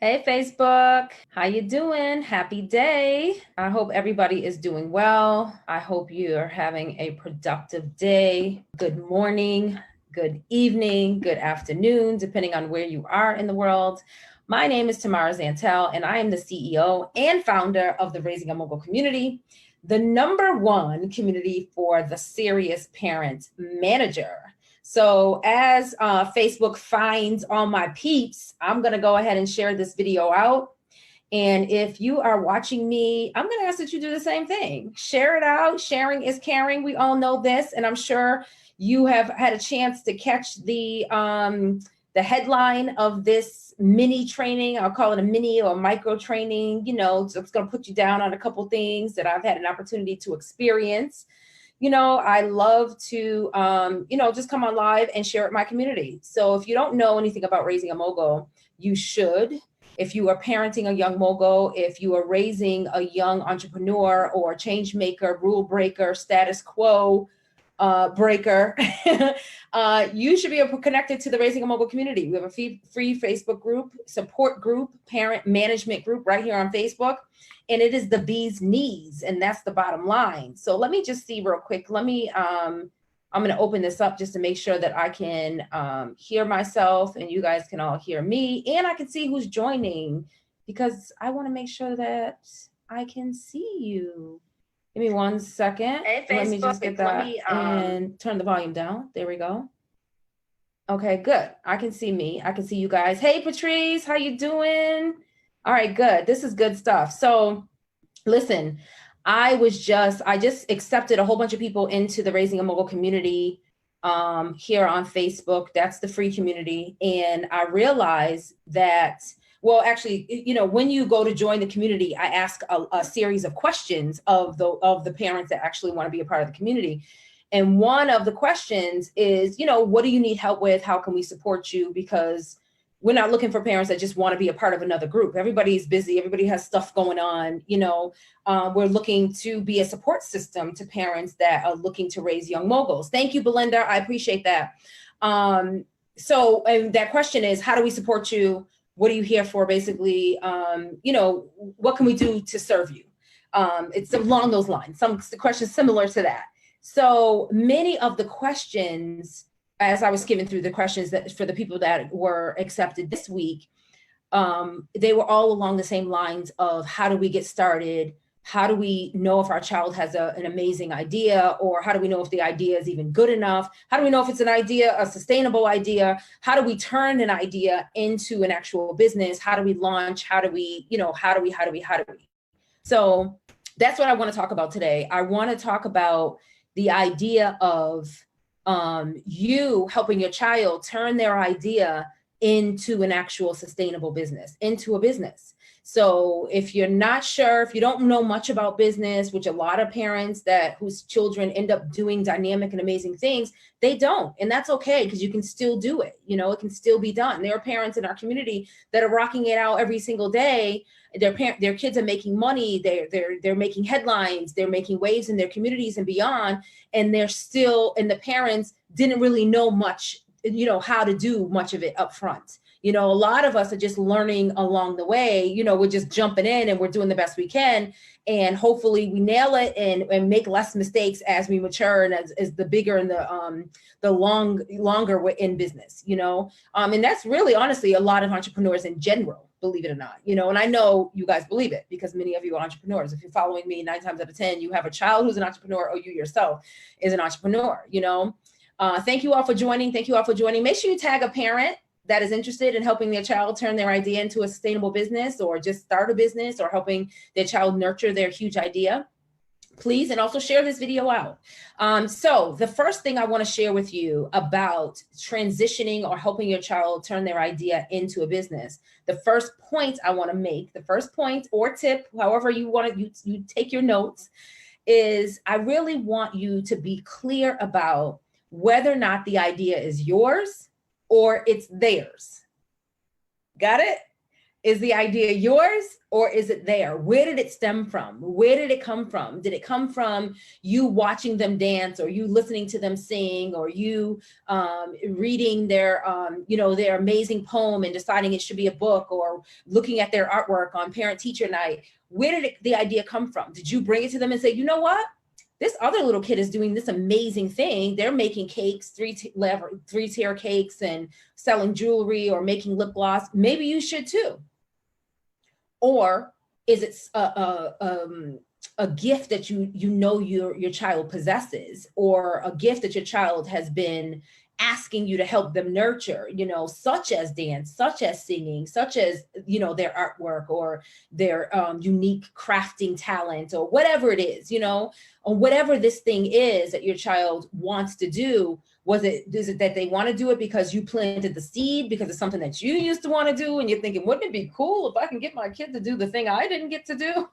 Hey Facebook, how you doing? Happy day. I hope everybody is doing well. I hope you are having a productive day. Good morning, good evening, good afternoon, depending on where you are in the world. My name is Tamara Zantel, and I am the CEO and founder of the Raising a Mogul community, the #1 community for the serious parent manager. So as Facebook finds all my peeps, I'm going to go ahead and share this video out. And if you are watching me, I'm going to ask that you do the same thing. Share it out. Sharing is caring. We all know this. And I'm sure you have had a chance to catch the headline of this mini training. I'll call it a mini or micro training. So it's going to put you down on a couple things that I've had an opportunity to experience. I love to, just come on live and share it with my community. So if you don't know anything about Raising a Mogul, you should. If you are parenting a young mogul, if you are raising a young entrepreneur or change maker, rule breaker, status quo breaker, you should be connected to the Raising a Mogul community. We have a free Facebook group, support group, parent management group right here on Facebook. And it is the bee's knees, and that's the bottom line. So let me just see real quick. I'm going to open this up just to make sure that I can hear myself and you guys can all hear me, and I can see who's joining, because I want to make sure that I can see you. Give me 1 second. Hey, let me just get that and turn the volume down. There we go. Okay, good. I can see me. I can see you guys. Hey, Patrice, how you doing? All right, good. This is good stuff. So listen, I just accepted a whole bunch of people into the Raising a Mogul community here on Facebook. That's the free community. And I realized that, well, actually, when you go to join the community, I ask a series of questions of the parents that actually want to be a part of the community. And one of the questions is, what do you need help with? How can we support you? Because we're not looking for parents that just want to be a part of another group. Everybody's busy. Everybody has stuff going on. We're looking to be a support system to parents that are looking to raise young moguls. Thank you, Belinda. I appreciate that. And that question is, how do we support you? What are you here for? Basically, what can we do to serve you? It's along those lines. Some questions similar to that. So many of the questions, as I was skimming through the questions that for the people that were accepted this week, they were all along the same lines of, how do we get started? How do we know if our child has an amazing idea, or how do we know if the idea is even good enough? How do we know if it's an idea, a sustainable idea? How do we turn an idea into an actual business? How do we launch? How do we? So that's what I want to talk about today. I want to talk about the idea of you helping your child turn their idea into an actual sustainable business, into a business. So if you're not sure, if you don't know much about business, which a lot of parents whose children end up doing dynamic and amazing things, they don't. And that's okay, because you can still do it. It can still be done. There are parents in our community that are rocking it out every single day. Their kids are making money. They're making headlines. They're making waves in their communities and beyond. And the parents didn't really know much, how to do much of it up front. A lot of us are just learning along the way. We're just jumping in and we're doing the best we can. And hopefully we nail it and make less mistakes as we mature and as the bigger and the longer we're in business, and that's really honestly a lot of entrepreneurs in general, believe it or not, and I know you guys believe it because many of you are entrepreneurs. If you're following me 9 times out of 10, you have a child who's an entrepreneur, or you yourself is an entrepreneur, Thank you all for joining. Make sure you tag a parent that is interested in helping their child turn their idea into a sustainable business, or just start a business, or helping their child nurture their huge idea, please. And also share this video out. So the first thing I want to share with you about transitioning or helping your child turn their idea into a business, the first point I want to make, the first point or tip, however you want to, you take your notes, is I really want you to be clear about whether or not the idea is yours or it's theirs. Got it? Is the idea yours or is it there? Where did it stem from? Where did it come from? Did it come from you watching them dance, or you listening to them sing, or you reading their, their amazing poem and deciding it should be a book, or looking at their artwork on parent teacher night? Where did the idea come from? Did you bring it to them and say, you know what? This other little kid is doing this amazing thing. They're making cakes, three-tier cakes, and selling jewelry or making lip gloss. Maybe you should too. Or is it a gift that your child possesses, or a gift that your child has been asking you to help them nurture, such as dance, such as singing, such as, their artwork, or their unique crafting talent, or whatever it is, or whatever this thing is that your child wants to do. Is it that they want to do it because you planted the seed, because it's something that you used to want to do, and you're thinking, wouldn't it be cool if I can get my kid to do the thing I didn't get to do?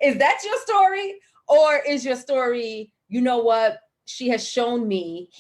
Is that your story? Or is your story, you know what? He has shown me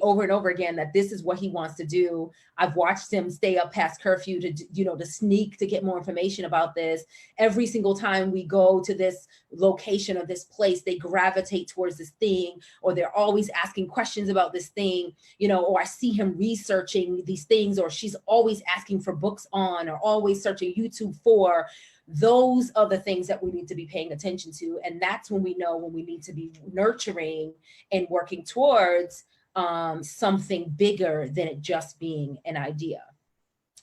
over and over again that this is what he wants to do. I've watched him stay up past curfew to sneak to get more information about this. Every single time we go to this location or this place, they gravitate towards this thing, or they're always asking questions about this thing, or I see him researching these things, or she's always asking for books on, or always searching YouTube for. Those are the things that we need to be paying attention to. And that's when we know when we need to be nurturing and working towards something bigger than it just being an idea.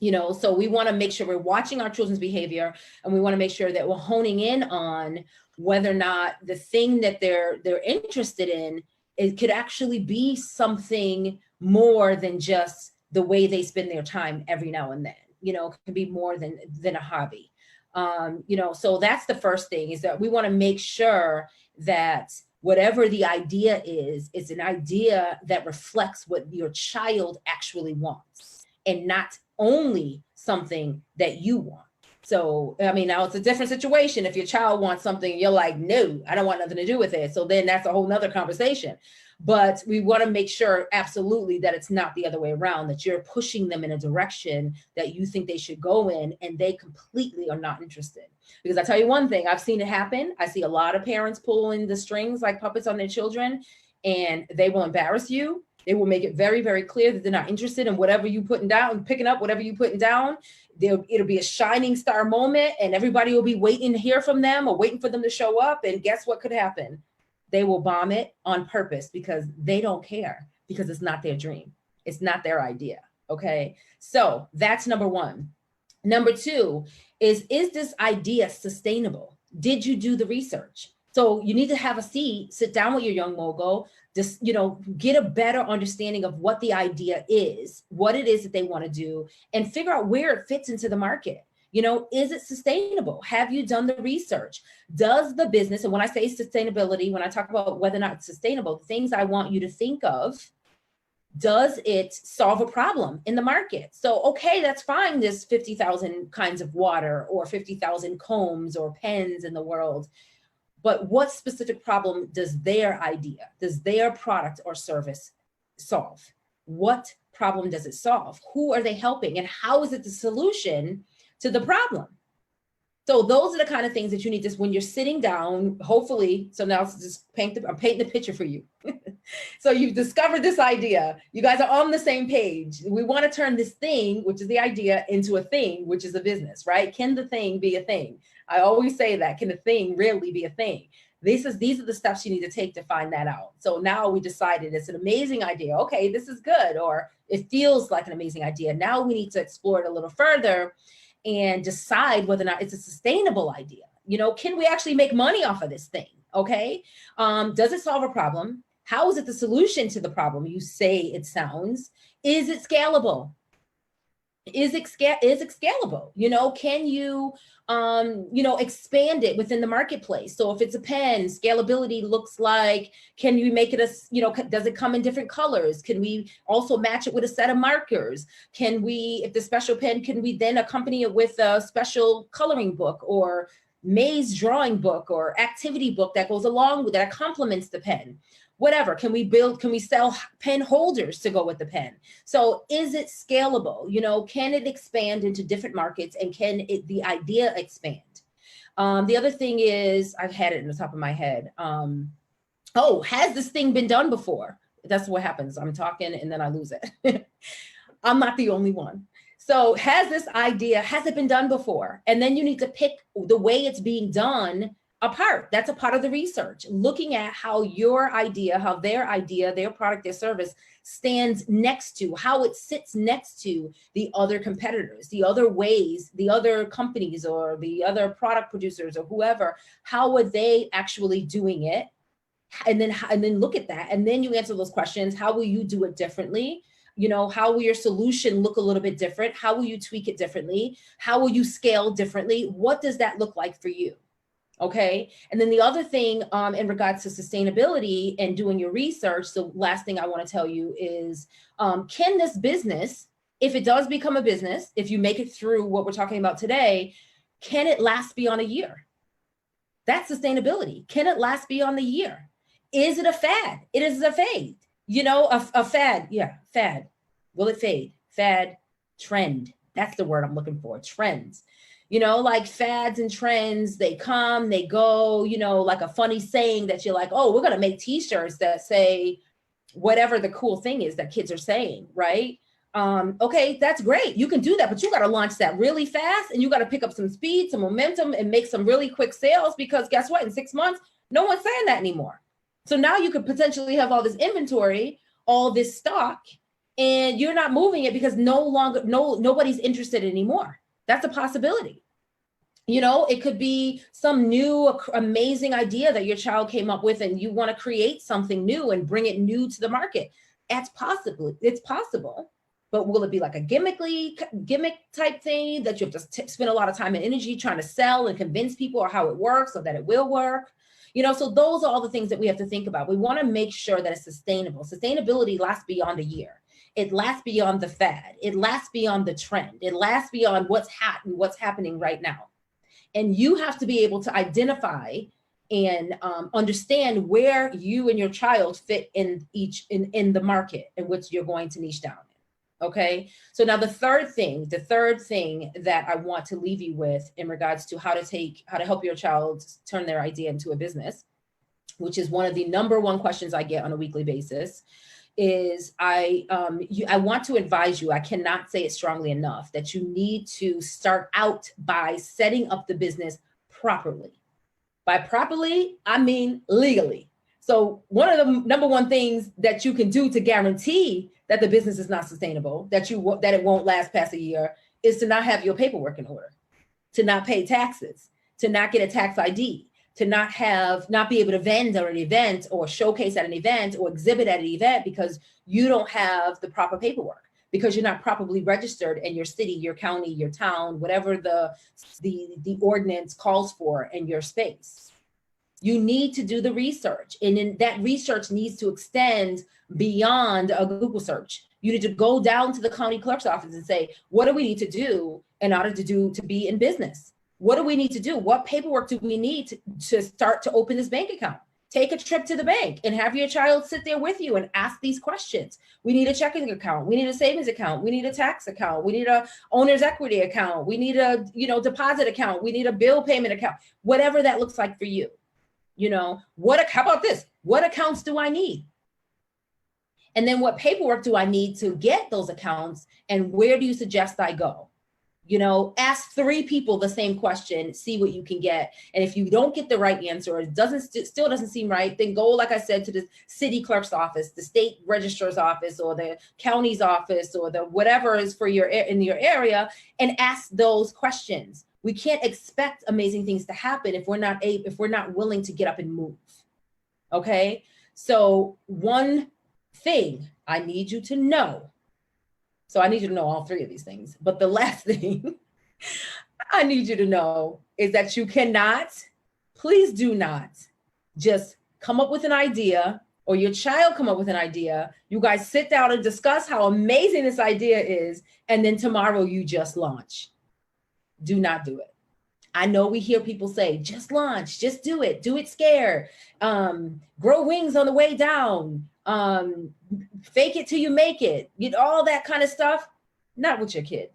So we want to make sure we're watching our children's behavior, and we want to make sure that we're honing in on whether or not the thing that they're interested in, it could actually be something more than just the way they spend their time every now and then. It can be more than a hobby. So that's the first thing, is that we want to make sure that whatever the idea is, it's an idea that reflects what your child actually wants, and not only something that you want. So, now it's a different situation. If your child wants something, you're like, no, I don't want nothing to do with it. So then that's a whole nother conversation. But we want to make sure absolutely that it's not the other way around, that you're pushing them in a direction that you think they should go in, and they completely are not interested. Because I tell you one thing, I've seen it happen. I see a lot of parents pulling the strings like puppets on their children, and they will embarrass you. They will make it very, very clear that they're not interested in whatever you putting down, picking up whatever you putting down. It'll be a shining star moment, and everybody will be waiting to hear from them, or waiting for them to show up. And guess what could happen? They will bomb it on purpose, because they don't care, because it's not their dream. It's not their idea. Okay. So that's number one. Number two is this idea sustainable? Did you do the research? So you need to have a seat, sit down with your young mogul, just, get a better understanding of what the idea is, what it is that they want to do, and figure out where it fits into the market. Is it sustainable? Have you done the research? Does the business, and when I say sustainability, when I talk about whether or not it's sustainable, the things I want you to think of, does it solve a problem in the market? So, okay, that's fine. There's 50,000 kinds of water, or 50,000 combs or pens in the world. But what specific problem does their idea, does their product or service solve? What problem does it solve? Who are they helping? And how is it the solution to the problem? So those are the kind of things that you need to, when you're sitting down, hopefully, so now it's just I'm painting the picture for you. So you've discovered this idea. You guys are on the same page. We want to turn this thing, which is the idea, into a thing, which is a business, right? Can the thing be a thing? I always say that. Can the thing really be a thing? These are the steps you need to take to find that out. So now we decided it's an amazing idea. Okay, this is good, or it feels like an amazing idea. Now we need to explore it a little further and decide whether or not it's a sustainable idea. Can we actually make money off of this thing? Okay. Does it solve a problem? How is it the solution to the problem you say it sounds? Is it scalable? Is it scalable? Can you, expand it within the marketplace? So if it's a pen, scalability looks like, can you make it does it come in different colors? Can we also match it with a set of markers? Can we, if the special pen, can we then accompany it with a special coloring book or maze drawing book or activity book that goes along with that complements the pen? whatever. Can we sell pen holders to go with the pen? So is it scalable? You know, can it expand into different markets, and can the idea expand? The other thing is, I've had it in the top of my head. Oh, has this thing been done before? That's what happens. I'm talking and then I lose it. I'm not the only one. So has it been done before? And then you need to pick the way it's being done apart. That's a part of the research, looking at how your idea, how their product, their service stands next to, how it sits next to the other competitors, the other ways, the other companies or the other product producers or whoever, how are they actually doing it? And then look at that. And then you answer those questions. How will you do it differently? You know, how will your solution look a little bit different? How will you tweak it differently? How will you scale differently? What does that look like for you? Okay. And then the other thing in regards to sustainability and doing your research, the last thing I want to tell you is, can this business, if it does become a business, if you make it through what we're talking about today, can it last beyond a year? That's sustainability. Can it last beyond the year? Is it a fad? It is a fade. You know, a fad. Yeah, fad. Will it fade? Fad, trend. That's the word I'm looking for, trends. You know, like fads and trends, they come, they go, you know, like a funny saying that you're like, oh, we're going to make t-shirts that say whatever the cool thing is that kids are saying, right? Okay, that's great. You can do that, but you got to launch that really fast, and you got to pick up some speed, some momentum, and make some really quick sales, because guess what? In 6 months, no one's saying that anymore. So now you could potentially have all this inventory, all this stock, and you're not moving it because nobody's interested anymore. That's a possibility. You know, it could be some new amazing idea that your child came up with, and you want to create something new and bring it new to the market. It's possible. But will it be like a gimmick type thing that you have to spend a lot of time and energy trying to sell and convince people or how it works so that it will work? You know, so those are all the things that we have to think about. We want to make sure that it's sustainable. Sustainability lasts beyond a year. It lasts beyond the fad. It lasts beyond the trend. It lasts beyond what's happening right now. And you have to be able to identify and understand where you and your child fit in the market in which you're going to niche down. Okay. So now the third thing that I want to leave you with in regards to how to help your child turn their idea into a business, which is one of the number one questions I get on a weekly basis, is I want to advise you, I cannot say it strongly enough, that you need to start out by setting up the business properly. By properly, I mean legally. So one of the number one things that you can do to guarantee that the business is not sustainable, that it won't last past a year, is to not have your paperwork in order, to not pay taxes, to not get a tax ID, to not be able to vend at an event or showcase at an event or exhibit at an event because you don't have the proper paperwork, because you're not properly registered in your city, your county, your town, whatever the ordinance calls for in your space. You need to do the research, and then that research needs to extend beyond a Google search. You need to go down to the county clerk's office and say, what do we need to do in order to be in business? What do we need to do? What paperwork do we need to start to open this bank account? Take a trip to the bank and have your child sit there with you and ask these questions. We need a checking account. We need a savings account. We need a tax account. We need a owner's equity account. We need a deposit account. We need a bill payment account, whatever that looks like for you. You know, how about this? What accounts do I need? And then what paperwork do I need to get those accounts? And where do you suggest I go? You know, ask 3 people the same question, see what you can get. And if you don't get the right answer, or it still doesn't seem right, then go, like I said, to the city clerk's office, the state registrar's office, or the county's office, or the whatever is in your area, and ask those questions. We can't expect amazing things to happen if we're not willing to get up and move. Okay. So one thing I need you to know. So I need you to know all 3 of these things. But the last thing I need you to know is that you cannot, please do not just come up with an idea, or your child come up with an idea. You guys sit down and discuss how amazing this idea is, and then tomorrow you just launch. Do not do it. I know we hear people say, just launch, just do it scared, grow wings on the way down, fake it till you make it, all that kind of stuff. Not with your kid.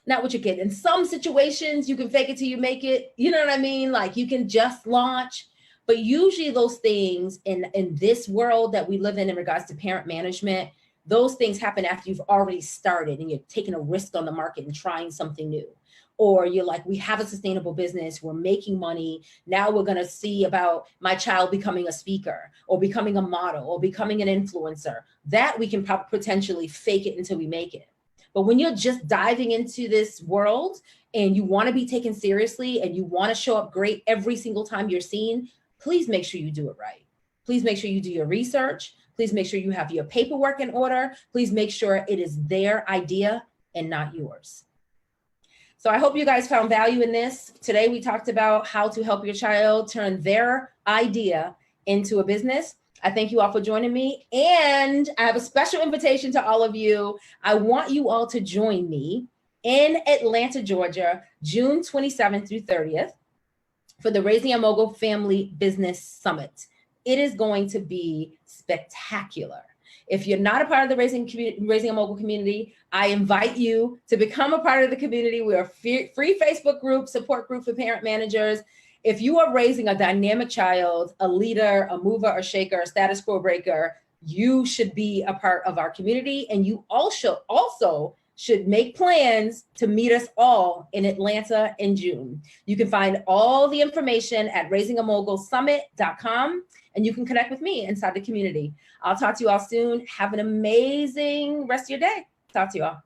Not with your kid. In some situations, you can fake it till you make it. You know what I mean? Like you can just launch. But usually those things in this world that we live in regards to parent management, those things happen after you've already started and you're taking a risk on the market and trying something new. Or you're like, we have a sustainable business, we're making money. Now we're going to see about my child becoming a speaker or becoming a model or becoming an influencer. That we can potentially fake it until we make it. But when you're just diving into this world and you want to be taken seriously and you want to show up great every single time you're seen, please make sure you do it right. Please make sure you do your research. Please make sure you have your paperwork in order. Please make sure it is their idea and not yours. So I hope you guys found value in this. Today, we talked about how to help your child turn their idea into a business. I thank you all for joining me. And I have a special invitation to all of you. I want you all to join me in Atlanta, Georgia, June 27th through 30th for the Raising a Mogul Family Business Summit. It is going to be spectacular. If you're not a part of the Raising a Mogul community, I invite you to become a part of the community. We're a free Facebook group, support group for parent managers. If you are raising a dynamic child, a leader, a mover, a shaker, a status quo breaker, you should be a part of our community. And you also should make plans to meet us all in Atlanta in June. You can find all the information at raisingamogulsummit.com, and you can connect with me inside the community. I'll talk to you all soon. Have an amazing rest of your day. Talk to you all.